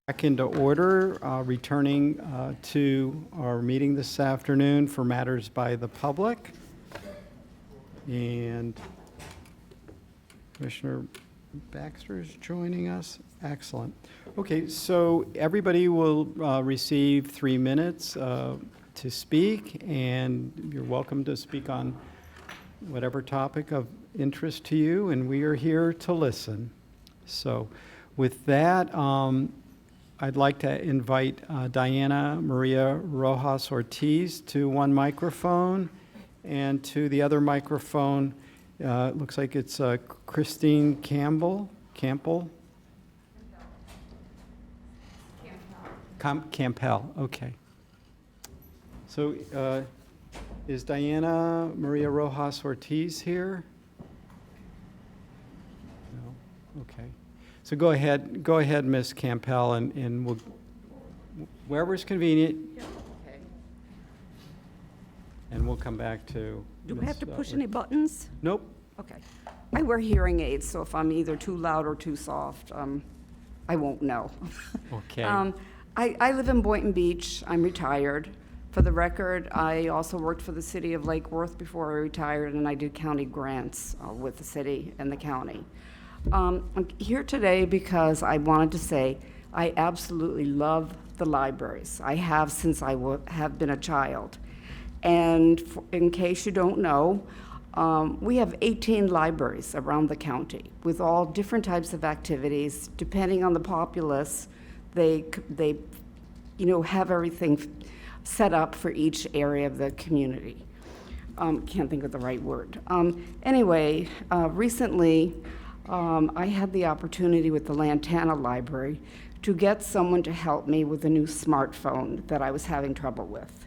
Back into order, returning to our meeting this afternoon for matters by the public. And Commissioner Baxter is joining us. Excellent. Okay, so everybody will receive 3 minutes to speak, and you're welcome to speak on whatever topic of interest to you, and we are here to listen. So with that, I'd like to invite Diana Maria Rojas Ortiz to one microphone, and to the other microphone, it looks like it's Christine Campbell. Campbell, okay. So is Diana Maria Rojas Ortiz here? No, okay. So go ahead, Ms. Campbell, and we'll, wherever's convenient. Yeah, okay. And we'll come back to. Do I have to push any buttons? Nope. Okay. I wear hearing aids, so if I'm either too loud or too soft, I won't know. Okay. I live in Boynton Beach. I'm retired. For the record, I also worked for the city of Lake Worth before I retired, and I did county grants with the city and the county. I'm here today because I wanted to say I absolutely love the libraries. I have since I have been a child. And in case you don't know, we have 18 libraries around the county with all different types of activities. Depending on the populace, they have everything set up for each area of the community. Can't think of the right word. Anyway, recently, I had the opportunity with the Lantana Library to get someone to help me with a new smartphone that I was having trouble with.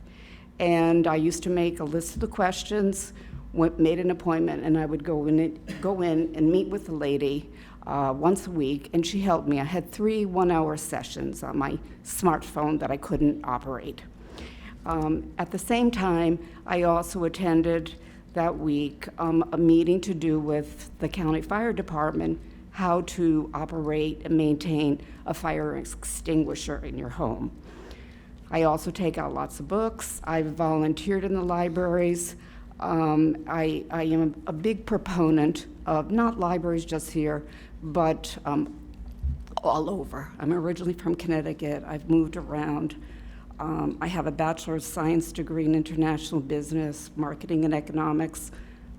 And I used to make a list of the questions, made an appointment, and I would go in and meet with the lady once a week, and she helped me. I had 3 one-hour sessions on my smartphone that I couldn't operate. At the same time, I also attended that week a meeting to do with the county fire department, how to operate and maintain a fire extinguisher in your home. I also take out lots of books. I've volunteered in the libraries. I am a big proponent of not libraries just here, but all over. I'm originally from Connecticut. I've moved around. I have a Bachelor of Science degree in International Business, Marketing and Economics.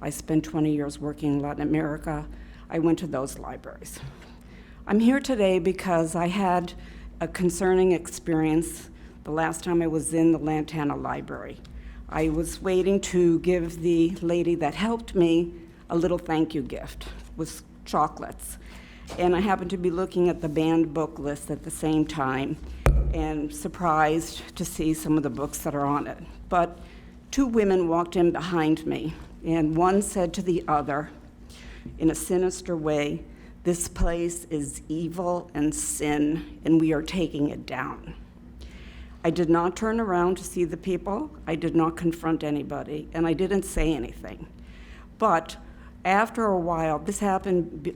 I spent 20 years working in Latin America. I went to those libraries. I'm here today because I had a concerning experience the last time I was in the Lantana Library. I was waiting to give the lady that helped me a little thank you gift with chocolates. And I happened to be looking at the banned book list at the same time, and surprised to see some of the books that are on it. But 2 women walked in behind me, and one said to the other, in a sinister way, "This place is evil and sin, and we are taking it down." I did not turn around to see the people. I did not confront anybody, and I didn't say anything. But after a while, this happened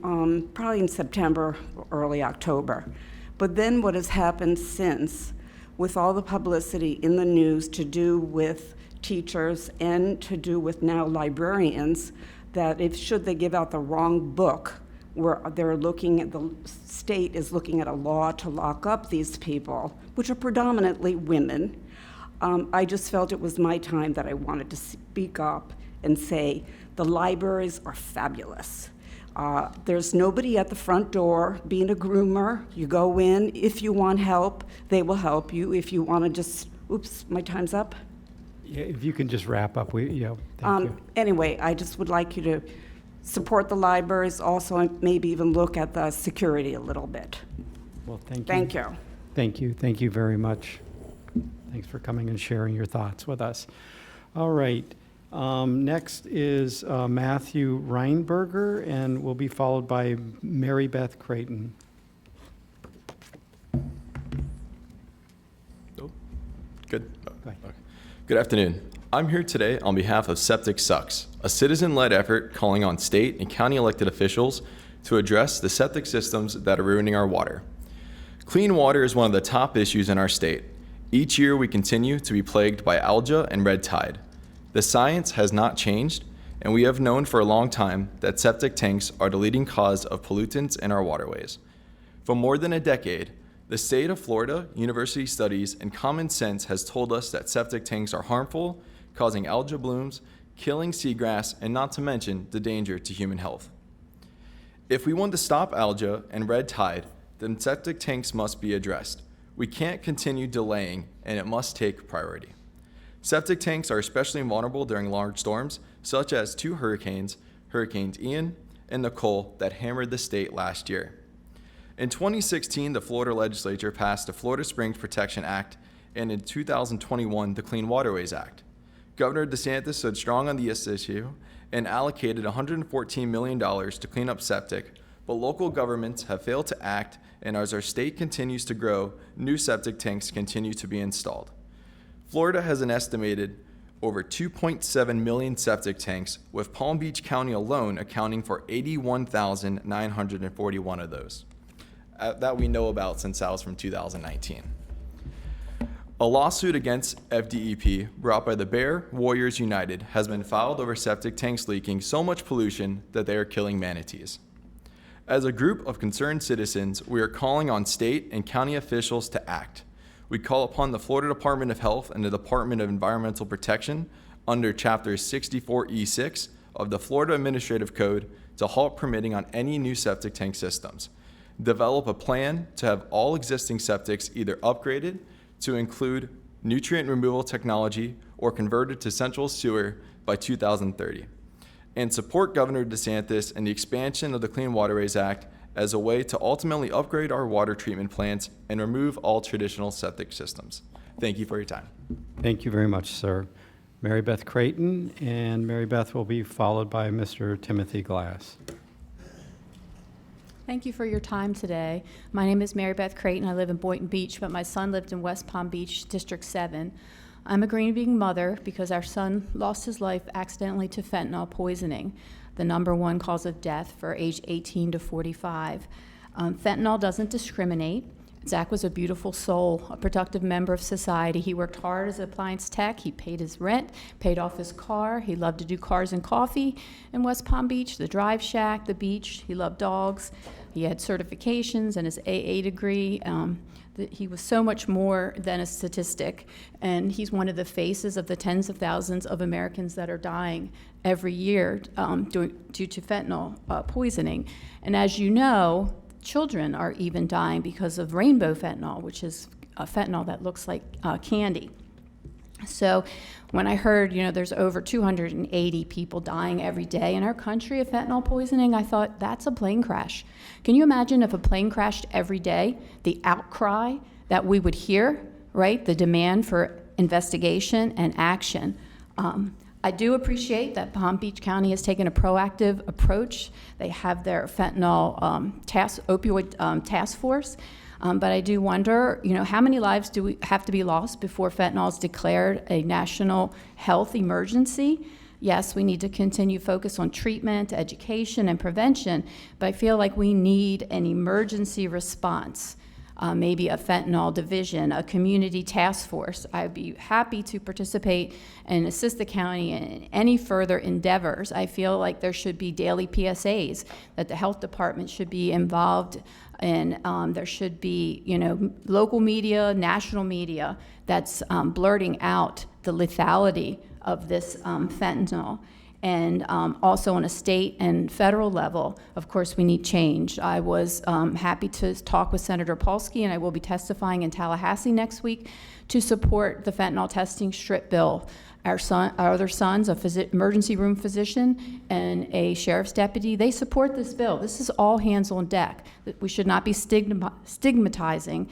probably in September, early October. But then what has happened since, with all the publicity in the news to do with teachers and to do with now librarians, that should they give out the wrong book, where they're looking at, the state is looking at a law to lock up these people, which are predominantly women, I just felt it was my time that I wanted to speak up and say, the libraries are fabulous. There's nobody at the front door being a groomer. You go in. If you want help, they will help you. If you want to just, oops, my time's up. Yeah, if you can just wrap up, thank you. Anyway, I just would like you to support the libraries, also maybe even look at the security a little bit. Well, thank you. Thank you. Thank you. Thank you very much. Thanks for coming and sharing your thoughts with us. All right. Next is Matthew Reinberger, and will be followed by Mary Beth Creighton. Oh, good. Go ahead. Okay. Good afternoon. I'm here today on behalf of Septic Sucks, a citizen-led effort calling on state and county elected officials to address the septic systems that are ruining our water. Clean water is one of the top issues in our state. Each year we continue to be plagued by algae and red tide. The science has not changed, and we have known for a long time that septic tanks are the leading cause of pollutants in our waterways. For more than a decade, the state of Florida, university studies, and common sense has told us that septic tanks are harmful, causing algal blooms, killing seagrass, and not to mention the danger to human health. If we want to stop algae and red tide, then septic tanks must be addressed. We can't continue delaying, and it must take priority. Septic tanks are especially vulnerable during large storms, such as two hurricanes, Hurricanes Ian and Nicole, that hammered the state last year. In 2016, the Florida legislature passed the Florida Springs Protection Act, and in 2021, the Clean Waterways Act. Governor DeSantis stood strong on this issue and allocated $114 million to clean up septic, but local governments have failed to act, and as our state continues to grow, new septic tanks continue to be installed. Florida has an estimated over 2.7 million septic tanks, with Palm Beach County alone accounting for 81,941 of those that we know about since that was from 2019. A lawsuit against FDEP brought by the Bear Warriors United has been filed over septic tanks leaking so much pollution that they are killing manatees. As a group of concerned citizens, we are calling on state and county officials to act. We call upon the Florida Department of Health and the Department of Environmental Protection under Chapter 64E6 of the Florida Administrative Code to halt permitting on any new septic tank systems. Develop a plan to have all existing septics either upgraded to include nutrient removal technology or converted to central sewer by 2030. And support Governor DeSantis in the expansion of the Clean Waterways Act as a way to ultimately upgrade our water treatment plants and remove all traditional septic systems. Thank you for your time. Thank you very much, sir. Mary Beth Creighton, and Mary Beth will be followed by Mr. Timothy Glass. Thank you for your time today. My name is Mary Beth Creighton. I live in Boynton Beach, but my son lived in West Palm Beach, District 7. I'm a green bean mother because our son lost his life accidentally to fentanyl poisoning, the #1 cause of death for age 18 to 45. Fentanyl doesn't discriminate. Zach was a beautiful soul, a productive member of society. He worked hard as an appliance tech. He paid his rent, paid off his car. He loved to do cars and coffee in West Palm Beach, the Drive Shack, the beach. He loved dogs. He had certifications and his AA degree. He was so much more than a statistic, and he's one of the faces of the tens of thousands of Americans that are dying every year due to fentanyl poisoning. And as you know, children are even dying because of rainbow fentanyl, which is a fentanyl that looks like candy. So when I heard, there's over 280 people dying every day in our country of fentanyl poisoning, I thought, that's a plane crash. Can you imagine if a plane crashed every day, the outcry that we would hear, right? The demand for investigation and action. I do appreciate that Palm Beach County has taken a proactive approach. They have their fentanyl opioid task force. But I do wonder, how many lives do we have to be lost before fentanyl is declared a national health emergency? Yes, we need to continue focus on treatment, education, and prevention, but I feel like we need an emergency response, maybe a fentanyl division, a community task force. I'd be happy to participate and assist the county in any further endeavors. I feel like there should be daily PSAs, that the health department should be involved, and there should be, local media, national media that's blurting out the lethality of this fentanyl. And also on a state and federal level, of course, we need change. I was happy to talk with Senator Polsky, and I will be testifying in Tallahassee next week to support the fentanyl testing strip bill. Our other sons, emergency room physician and a sheriff's deputy, they support this bill. This is all hands on deck. We should not be stigmatizing.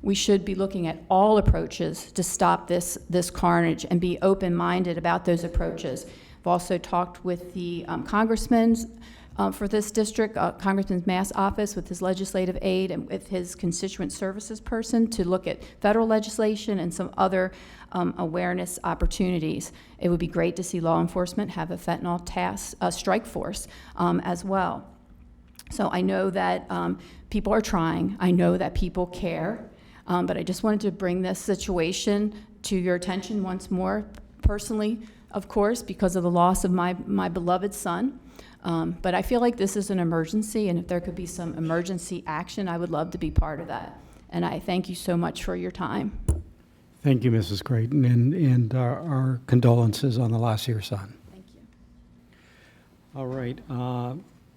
We should be looking at all approaches to stop this carnage and be open-minded about those approaches. I've also talked with the congressmen for this district, Congressman Mass' office with his legislative aide and with his constituent services person to look at federal legislation and some other awareness opportunities. It would be great to see law enforcement have a fentanyl strike force as well. So I know that people are trying. I know that people care. But I just wanted to bring this situation to your attention once more, personally, of course, because of the loss of my beloved son. But I feel like this is an emergency, and if there could be some emergency action, I would love to be part of that. And I thank you so much for your time. Thank you, Mrs. Creighton, and our condolences on the loss of your son. Thank you. All right,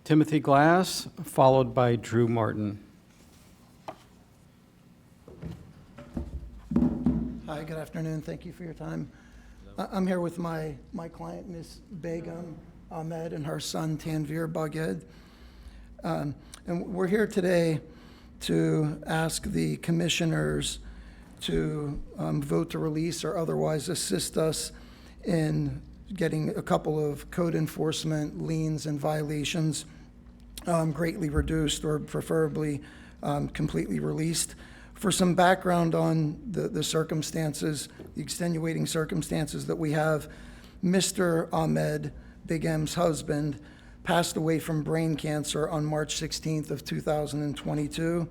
Timothy Glass, followed by Drew Martin. Hi, good afternoon. Thank you for your time. I'm here with my client, Ms. Begum Ahmed, and her son, Tanvir Baghed. And we're here today to ask the commissioners to vote to release or otherwise assist us in getting a couple of code enforcement liens and violations greatly reduced, or preferably completely released. For some background on the circumstances, the extenuating circumstances that we have, Mr. Ahmed, Begum's husband, passed away from brain cancer on March 16th of 2022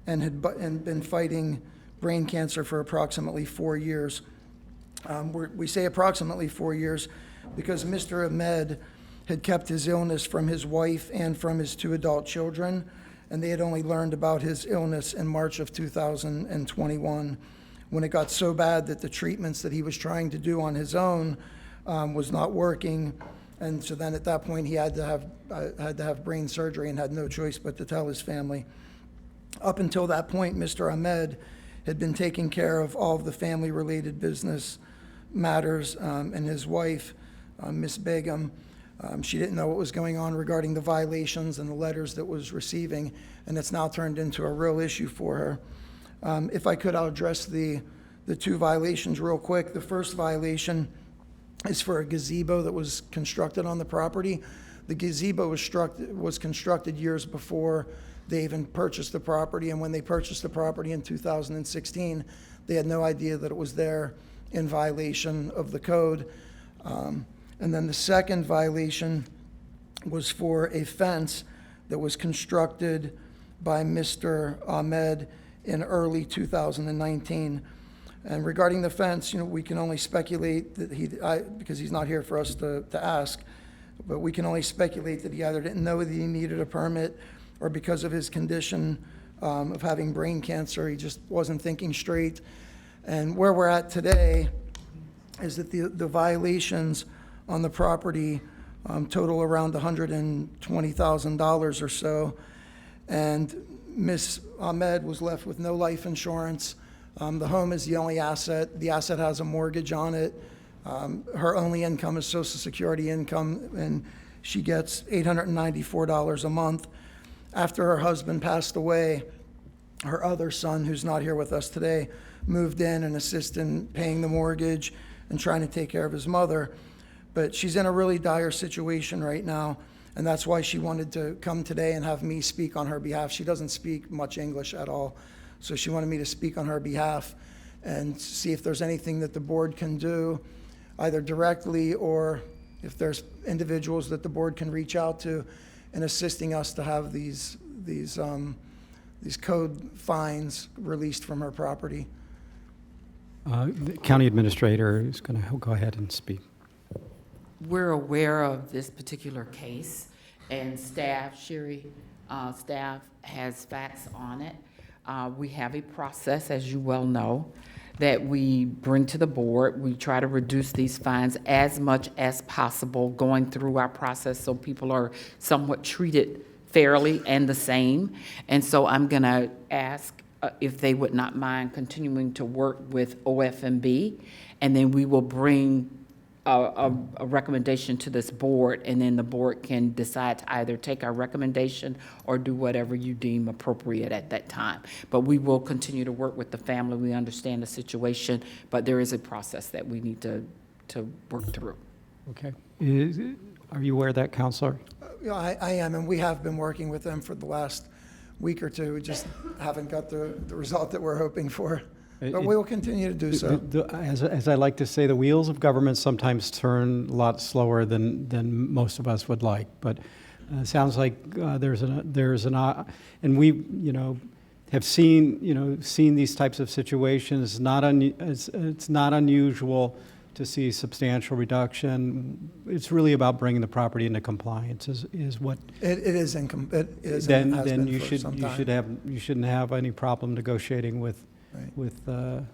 and had been fighting brain cancer for approximately 4 years. We say approximately 4 years because Mr. Ahmed had kept his illness from his wife and from his 2 adult children, and they had only learned about his illness in March of 2021, when it got so bad that the treatments that he was trying to do on his own was not working. And so then at that point, he had to have brain surgery and had no choice but to tell his family. Up until that point, Mr. Ahmed had been taking care of all of the family-related business matters, and his wife, Ms. Begum, she didn't know what was going on regarding the violations and the letters that was receiving, and it's now turned into a real issue for her. If I could, I'll address the 2 violations real quick. The first violation is for a gazebo that was constructed on the property. The gazebo was constructed years before they even purchased the property, and when they purchased the property in 2016, they had no idea that it was there in violation of the code. And then the second violation was for a fence that was constructed by Mr. Ahmed in early 2019. And regarding the fence, we can only speculate that because he's not here for us to ask, but we can only speculate that he either didn't know that he needed a permit, or because of his condition of having brain cancer, he just wasn't thinking straight. And where we're at today is that the violations on the property total around $120,000 or so. And Ms. Ahmed was left with no life insurance. The home is the only asset. The asset has a mortgage on it. Her only income is Social Security income, and she gets $894 a month. After her husband passed away, her other son, who's not here with us today, moved in and assisted in paying the mortgage and trying to take care of his mother. But she's in a really dire situation right now, and that's why she wanted to come today and have me speak on her behalf. She doesn't speak much English at all, so she wanted me to speak on her behalf and see if there's anything that the board can do, either directly or if there's individuals that the board can reach out to in assisting us to have these code fines released from her property. The county administrator is going to go ahead and speak. We're aware of this particular case, and staff, Sherry, staff has facts on it. We have a process, as you well know, that we bring to the board. We try to reduce these fines as much as possible, going through our process so people are somewhat treated fairly and the same. And so I'm going to ask if they would not mind continuing to work with OFMB, and then we will bring a recommendation to this board, and then the board can decide to either take our recommendation or do whatever you deem appropriate at that time. But we will continue to work with the family. We understand the situation, but there is a process that we need to work through. Okay. Are you aware of that, Counselor? I am, and we have been working with them for the last week or two. We just haven't got the result that we're hoping for. But we will continue to do so. As I like to say, the wheels of government sometimes turn a lot slower than most of us would like. But Sounds like and we, have seen these types of situations. It's not unusual to see substantial reduction. It's really about bringing the property into compliance is what. It is it is and has Then been you for some time. you shouldn't have any problem negotiating with Right.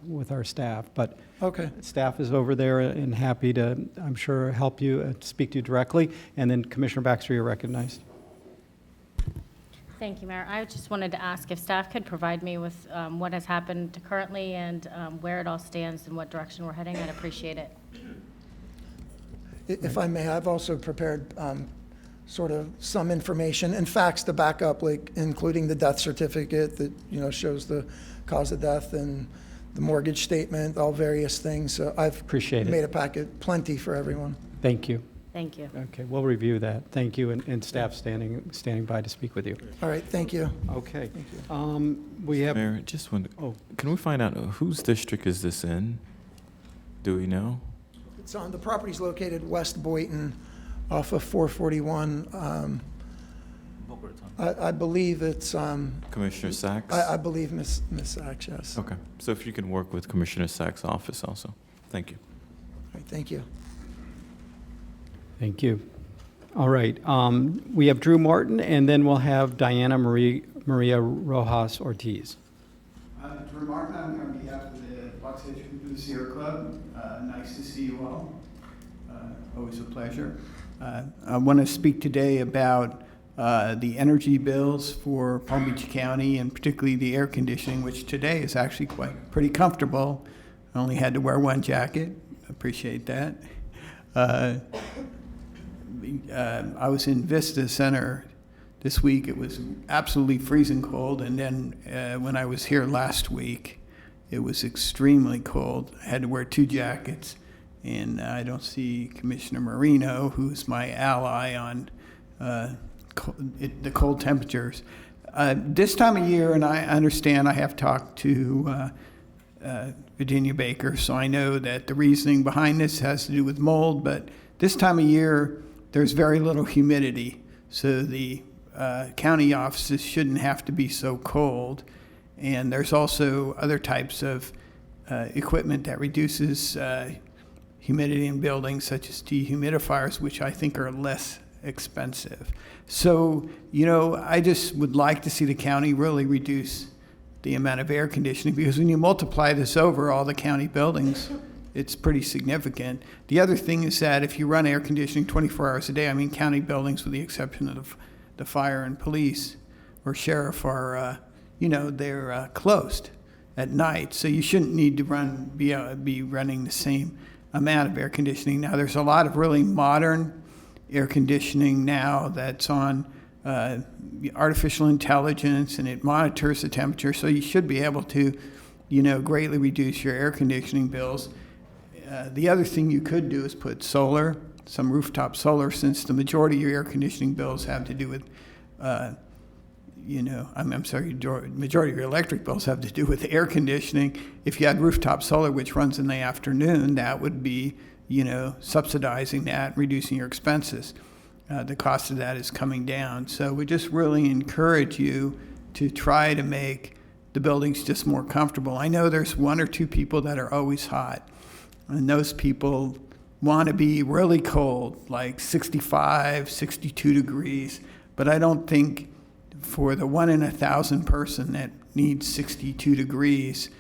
with our staff. But Okay. staff is over there and happy to, I'm sure, help you, speak to you directly. And then Commissioner Baxter, you're recognized. Thank you, Mayor. I just wanted to ask if staff could provide me with what has happened currently and where it all stands and what direction we're heading. I'd appreciate it. If I may, I've also prepared sort of some information and facts to back up, like including the death certificate that, shows the cause of death and the mortgage statement, all various things. So I've Appreciate it. made a packet, plenty for everyone. Thank you. Thank you. Okay, we'll review that. Thank you, and staff standing by to speak with you. All right, thank you. Okay. We have, Mayor, just one. oh, Can we find out whose district is this in? Do we know? It's on, the property's located West Boynton off of 441. I believe it's, Commissioner Sachs? I believe Miss Sachs, yes. All Okay, so if you can work with Commissioner Sachs' office also. Thank you. right, thank you. thank you. All right, we have Drew Martin, and then we'll have Diana Maria Rojas Ortiz. Drew Martin, I'm here on behalf of the Bucks Edge Sierra Club. Nice to see you all. Always a pleasure. I want to speak today about the energy bills for Palm Beach County, and particularly the air conditioning, which today is actually pretty comfortable. I only had to wear one jacket. Appreciate that. I was in Vista Center this week. It was absolutely freezing cold, and then when I was here last week, it was extremely cold. I had to wear two jackets, and I don't see Commissioner Marino, who's my ally on the cold temperatures. This time of year, and I understand, I have talked to Virginia Baker, so I know that the reasoning behind this has to do with mold, but this time of year, there's very little humidity, so the county offices shouldn't have to be so cold. And there's also other types of equipment that reduces humidity in buildings, such as dehumidifiers, which I think are less expensive. So, I just would like to see the county really reduce the amount of air conditioning, because when you multiply this over all the county buildings, it's pretty significant. The other thing is that if you run air conditioning 24 hours a day, county buildings, with the exception of the fire and police or sheriff, are, they're closed at night. So you shouldn't need to be running the same amount of air conditioning. Now, there's a lot of really modern air conditioning now that's on artificial intelligence, and it monitors the temperature, so you should be able to, greatly reduce your air conditioning bills. The other thing you could do is put solar, some rooftop solar, since the majority of your air conditioning bills have to do with, majority of your electric bills have to do with air conditioning. If you had rooftop solar, which runs in the afternoon, that would be, subsidizing that, reducing your expenses. The cost of that is coming down. So we just really encourage you to try to make the buildings just more comfortable. I know there's one or two people that are always hot, and those people want to be really cold, like 65, 62 degrees. But I don't think for the 1 in 1,000 person that needs 62 degrees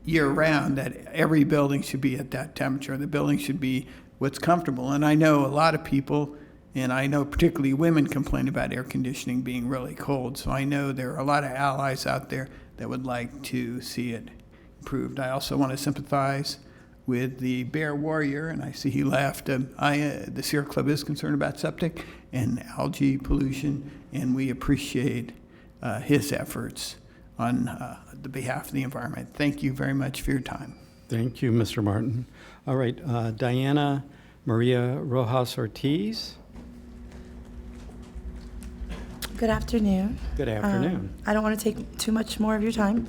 year round, that every building should be at that temperature. The building should be what's comfortable. And I know a lot of people, and I know particularly women, complain about air conditioning being really cold. So I know there are a lot of allies out there that would like to see it improved. I also want to sympathize with the Bear Warrior, and I see he left. The Sierra Club is concerned about septic and algae pollution, and we appreciate his efforts on the behalf of the environment. Thank you very much for your time. Thank you, Mr. Martin. All right, Diana Maria Rojas Ortiz. Good afternoon. Good afternoon. I don't want to take too much more of your time.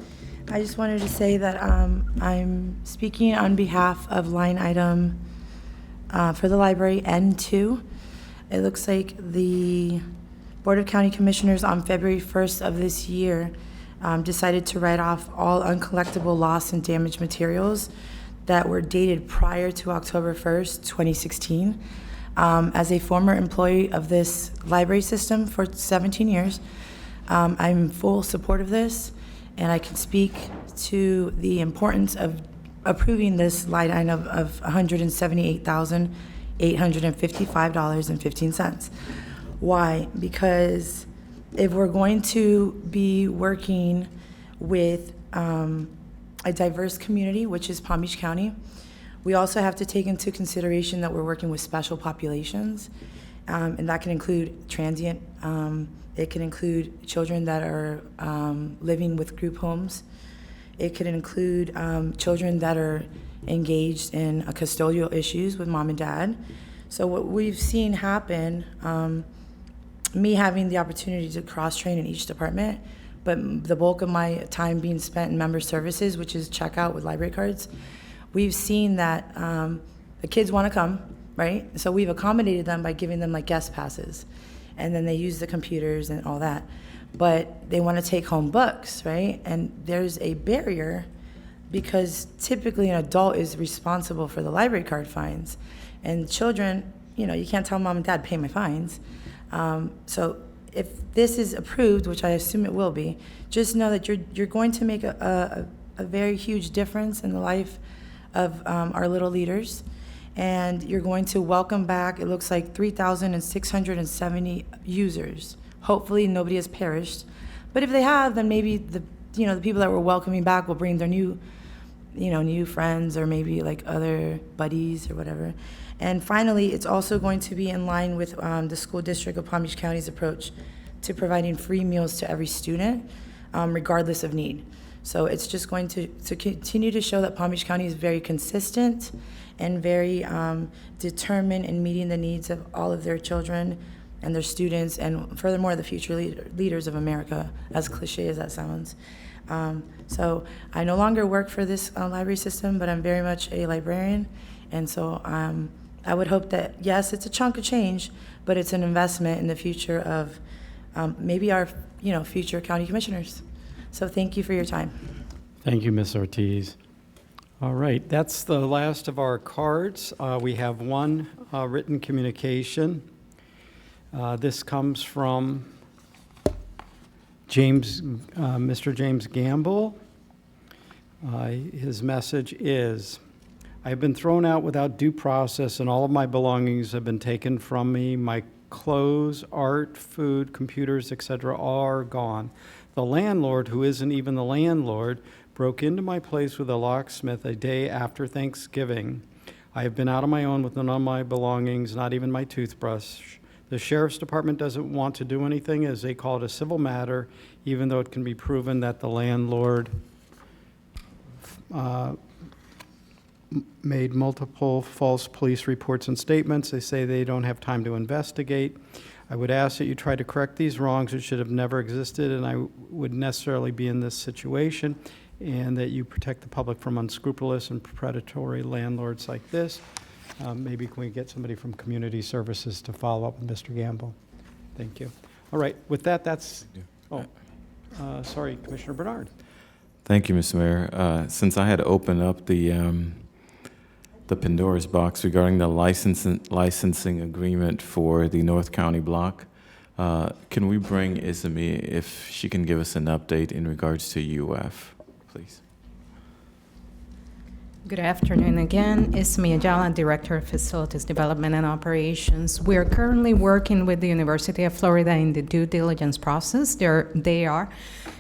I just wanted to say that I'm speaking on behalf of line item for the library N2. It looks like the Board of County Commissioners on February 1st of this year decided to write off all uncollectible loss and damaged materials that were dated prior to October 1st, 2016. As a former employee of this library system for 17 years, I'm in full support of this, and I can speak to the importance of approving this line item of $178,855.15. Why? Because if we're going to be working with a diverse community, which is Palm Beach County, we also have to take into consideration that we're working with special populations, and that can include transient. It can include children that are living with group homes. It could include children that are engaged in custodial issues with mom and dad. So what we've seen happen, me having the opportunity to cross-train in each department, but the bulk of my time being spent in member services, which is checkout with library cards, we've seen that the kids want to come, right? So we've accommodated them by giving them like guest passes, and then they use the computers and all that. But they want to take home books, right? And there's a barrier because typically an adult is responsible for the library card fines. And children, you know, you can't tell mom and dad, pay my fines. So if this is approved, which I assume it will be, just know that you're going to make a very huge difference in the life of our little leaders. And you're going to welcome back, it looks like 3,670 users. Hopefully nobody has perished. But if they have, then maybe the people that we're welcoming back will bring their new friends or maybe like other buddies or whatever. And finally, it's also going to be in line with the school district of Palm Beach County's approach to providing free meals to every student, regardless of need. So it's just going to continue to show that Palm Beach County is very consistent and very determined in meeting the needs of all of their children and their students, and furthermore, the future leaders of America, as cliche as that sounds. So I no longer work for this library system, but I'm very much a librarian. And so I would hope that, yes, it's a chunk of change, but it's an investment in the future of maybe our future county commissioners. So thank you for your time. Thank you, Ms. Ortiz. All right, that's the last of our cards. We have one written communication. This comes from Mr. James Gamble. His message is, I have been thrown out without due process and all of my belongings have been taken from me. My clothes, art, food, computers, etc. are gone. The landlord, who isn't even the landlord, broke into my place with a locksmith a day after Thanksgiving. I have been out on my own with none of my belongings, not even my toothbrush. The sheriff's department doesn't want to do anything as they call it a civil matter, even though it can be proven that the landlord made multiple false police reports and statements. They say they don't have time to investigate. I would ask that you try to correct these wrongs which should have never existed, and I would necessarily be in this situation, and that you protect the public from unscrupulous and predatory landlords like this. Maybe can we get somebody from Community Services to follow up with Mr. Gamble? Thank you. All right, with that, sorry, Commissioner Bernard. Thank you, Mr. Mayor. Since I had opened up the Pandora's box regarding the licensing agreement for the North County block, can we bring Isami if she can give us an update in regards to UF, please? Good afternoon again. Ismi Ayala, Director of Facilities Development and Operations. We are currently working with the University of Florida in the due diligence process. They are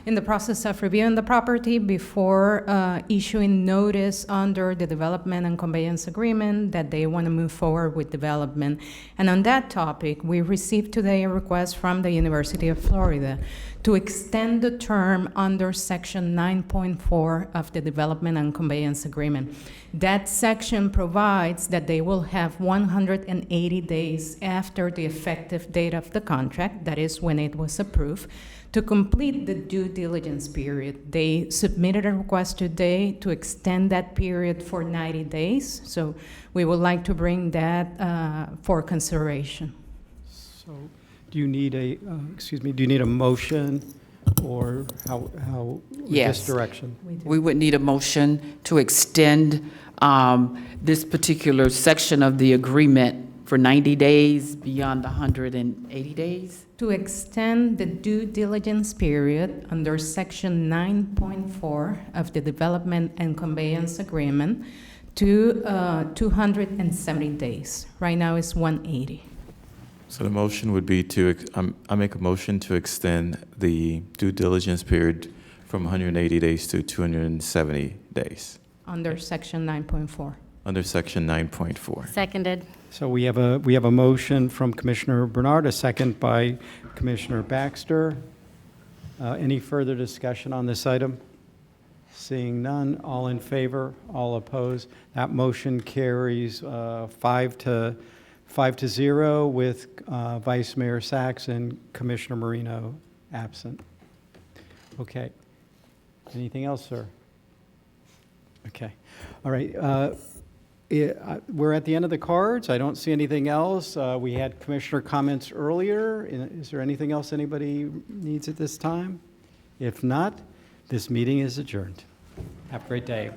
in the process of reviewing the property before issuing notice under the development and conveyance agreement that they want to move forward with development. And on that topic, we received today a request from the University of Florida to extend the term under Section 9.4 of the Development and Conveyance Agreement. That section provides that they will have 180 days after the effective date of the contract, that is when it was approved, to complete the due diligence period. They submitted a request today to extend that period for 90 days, so we would like to bring that for consideration. So, do you need a, do you need a motion or how, Yes. this direction? We would need a motion to extend this particular section of the agreement for 90 days beyond 180 days. To extend the due diligence period under Section 9.4 of the Development and Conveyance Agreement to 270 days. Right now it's 180. So the motion would be I make a motion to extend the due diligence period from 180 days to 270 days Under Section 9.4. under Section 9.4. Seconded. So we have a motion from Commissioner Bernard, a second by Commissioner Baxter. Any further discussion on this item? Seeing none, all in favor, all opposed. That motion carries 5-0 with Vice Mayor Sachs and Commissioner Marino absent. Okay. Anything else, sir? Okay. All right. We're at the end of the cards. I don't see anything else. We had commissioner comments earlier. Is there anything else anybody needs at this time? If not, this meeting is adjourned. Have a great day.